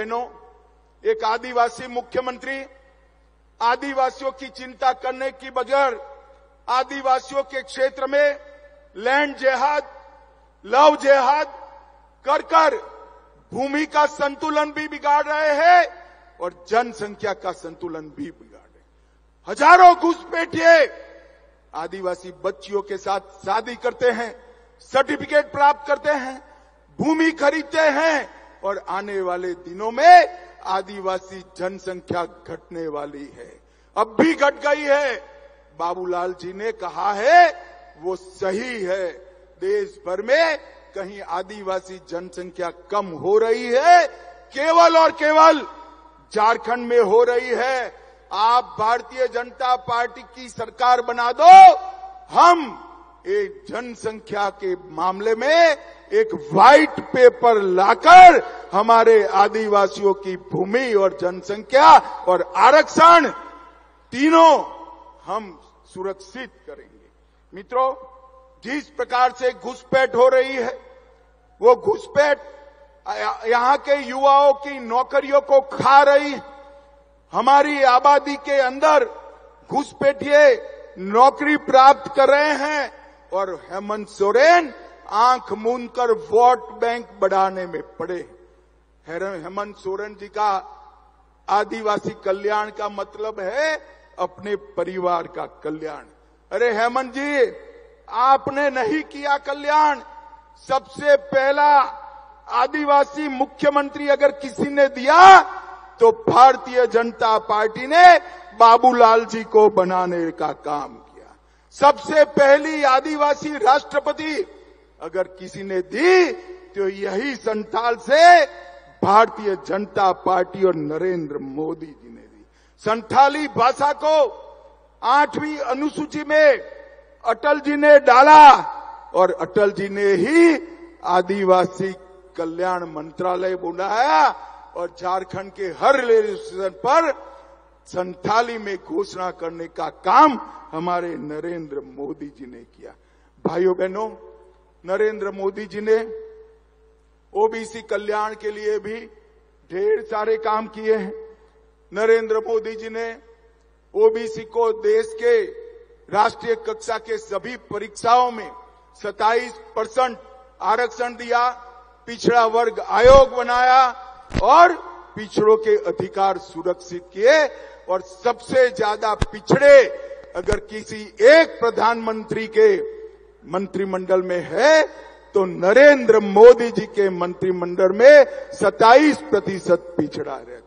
बहनों, एक आदिवासी मुख्यमंत्री आदिवासियों की चिंता करने की बगैर आदिवासियों के क्षेत्र में लैंड जिहाद, लव जिहाद कर भूमि का संतुलन भी बिगाड़ रहे हैं और जनसंख्या का संतुलन भी बिगाड़ रहे हैं। हजारों घुसपैठिए आदिवासी बच्चियों के साथ शादी करते हैं, सर्टिफिकेट प्राप्त करते हैं, भूमि खरीदते हैं और आने वाले दिनों में आदिवासी जनसंख्या घटने वाली है। अब भी घट गई है। बाबूलाल जी ने कहा है वो सही है। देश भर में कहीं आदिवासी जनसंख्या कम हो रही है, केवल और केवल झारखंड में हो रही है। आप भारतीय जनता पार्टी की सरकार बना दो, हम एक जनसंख्या के मामले में एक व्हाइट पेपर लाकर हमारे आदिवासियों की भूमि और जनसंख्या और आरक्षण तीनों हम सुरक्षित करेंगे। मित्रों, जिस प्रकार से घुसपैठ हो रही है, वो घुसपैठ यहां के युवाओं की नौकरियों को खा रही है। हमारी आबादी के अंदर घुसपैठिए नौकरी प्राप्त कर रहे हैं और हेमंत सोरेन आंख मूंद कर वोट बैंक बढ़ाने में पड़े। हेमंत सोरेन जी का आदिवासी कल्याण का मतलब है अपने परिवार का कल्याण। अरे हेमंत जी, आपने नहीं किया कल्याण। सबसे पहला आदिवासी मुख्यमंत्री अगर किसी ने दिया तो भारतीय जनता पार्टी ने बाबूलाल जी को बनाने का काम किया। सबसे पहली आदिवासी राष्ट्रपति अगर किसी ने दी तो यही संथाल से भारतीय जनता पार्टी और नरेंद्र मोदी जी ने दी। संथाली भाषा को 8वीं अनुसूची में अटल जी ने डाला और अटल जी ने ही आदिवासी कल्याण मंत्रालय बनाया और झारखंड के हर रेलवे स्टेशन पर संथाली में घोषणा करने का काम हमारे नरेंद्र मोदी जी ने किया। भाइयों बहनों, नरेंद्र मोदी जी ने ओबीसी कल्याण के लिए भी ढेर सारे काम किए हैं। नरेंद्र मोदी जी ने ओबीसी को देश के राष्ट्रीय कक्षा के सभी परीक्षाओं में 27% आरक्षण दिया, पिछड़ा वर्ग आयोग बनाया और पिछड़ों के अधिकार सुरक्षित किए। और सबसे ज्यादा पिछड़े अगर किसी एक प्रधानमंत्री के मंत्रिमंडल में है तो नरेंद्र मोदी जी के मंत्रिमंडल में 27% पिछड़ा रहता है।